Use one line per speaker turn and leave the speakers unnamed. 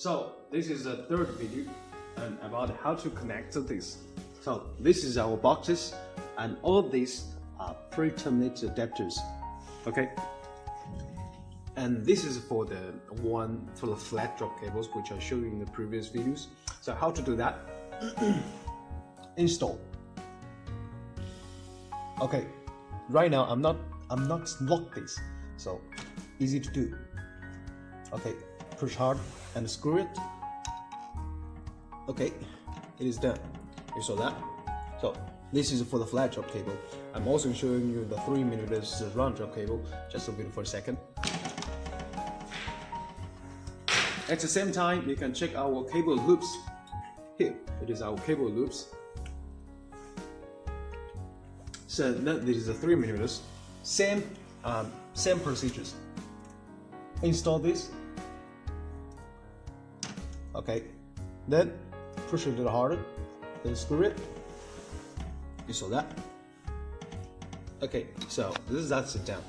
So this is the third video about how to connect this. So this is our boxes, and all these are pre-terminated adapters. Okay. And this is for the flat drop cables, which I showed you in the previous videos. So how to do that? Install. Okay. Right now I'm not locked this, so easy to do. Okay. Push hard and screw it. Okay, it is done. You saw that? So this is for the flat drop cable. I'm also showing you the 3mm round drop cable. Just wait for a second. At the same time, you can check our cable loops. Here, it is our cable loops. So now this is the 3mm. Same procedures. Install this. Okay, then push it a little harder, then screw it. You saw that? Okay, so that's it down.